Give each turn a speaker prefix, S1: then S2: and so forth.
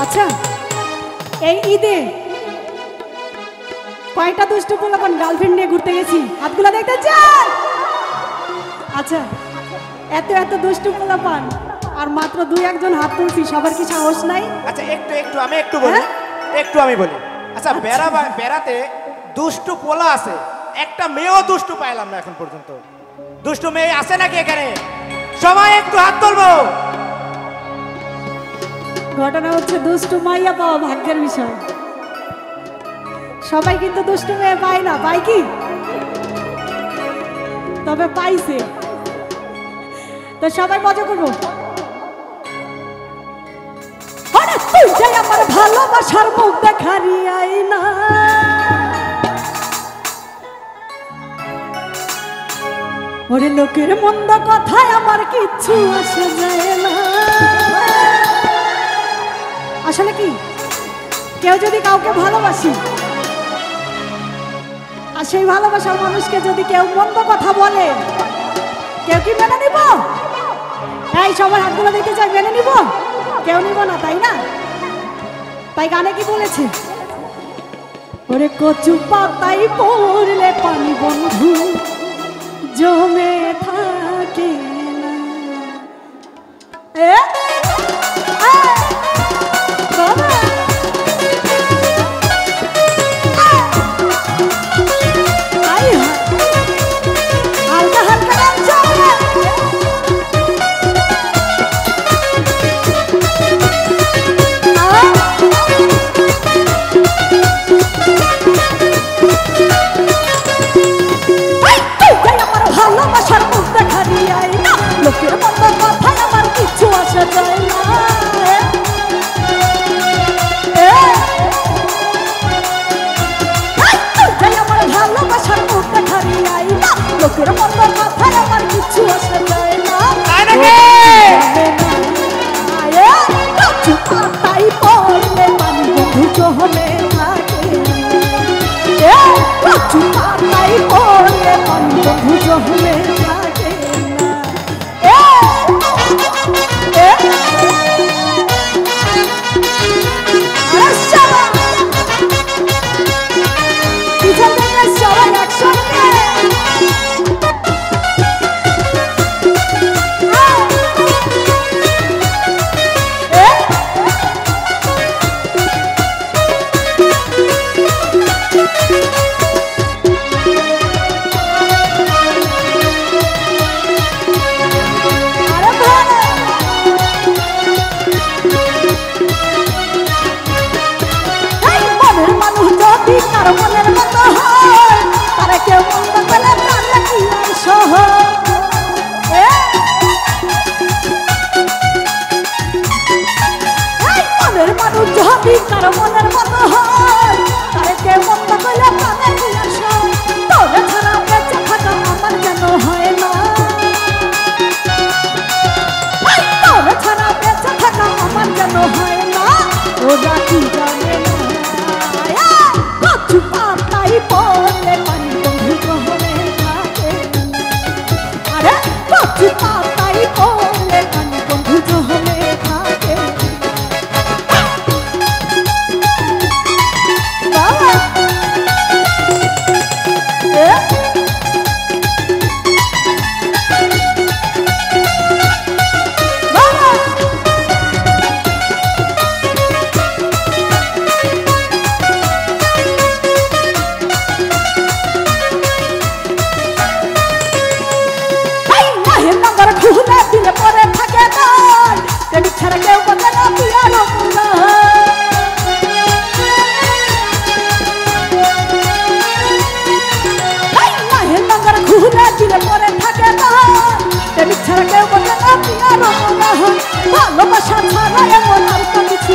S1: আচ্ছা এই ঈদে কয়টা দুষ্টু পোলাপান গার্লফ্রেন্ড নিয়ে ঘুরতে গেছি হাতগুলো দেখতে চান? আচ্ছা এত এত দুষ্টু পোলাপান আর মাত্র দুই একজন হাত তুলছি, সবার কি সাহস নাই?
S2: আচ্ছা একটু আমি বলি আচ্ছা বেড়াতে দুষ্টু পোলা আছে, একটা মেয়েও দুষ্টু পাইলাম না এখন পর্যন্ত। দুষ্টু মেয়ে আছে নাকি এখানে? সবাই একটু হাত তুলবো।
S1: ঘটনা হচ্ছে দুষ্টু মাইয়া পাওয়া ভাগ্যের বিষয়। সবাই কিন্তু দুষ্টু মেয়ে পায় না, পায় কি? তবে পাইছে তো সবাই মজা করবো। তুই যাই আমার ভালোবাসার মুখ দেখারি আইনা, ওরে লোকের মন্দ কথায় আমার কিচ্ছু আসে যায় না। আসলে কি কেউ যদি কাউকে ভালোবাসি আর সেই ভালোবাসার মানুষকে যদি কেউ মন্দ কথা বলে, কেউ কি মেনে নিব? এই সবার হাতগুলো দিতে চাই, মেনে নিব? কেউ নিব না, তাই না? তাই গানে কি বলেছে? ওরে কচু পাতাই পড়লে পানি বন্ধু জমে থাকে না। লোকের মন্দ কথায় আমার কিচ্ছু আসে যায় না। আমার ভালোবাসার মুখ দেখারি আই না, লোকের মন্দ কথায় আমার কিচ্ছু আসে যায় না। তাই পড়লে পানি বন্ধু জমে থাকে, তাই পড়লে পানি বন্ধু জমে থাকে। কারো মনের মতো হয় তারে কে মন্দ কইলে কানে দিয়া শোন, তোরে ছাড়া বেঁচে থাকা আমার কেন হয় না? তোরে ছাড়া বেঁচে থাকা আমার কেন হয় না? ওরা কি জানে না? কচু পাতাই পড়লে পানি বন্ধু জমে থাকে, আরে কচু পাতাই পড়লে পানি বন্ধু জমে থাকে। ভালোবাসা ছাড়া এমন আর কিছু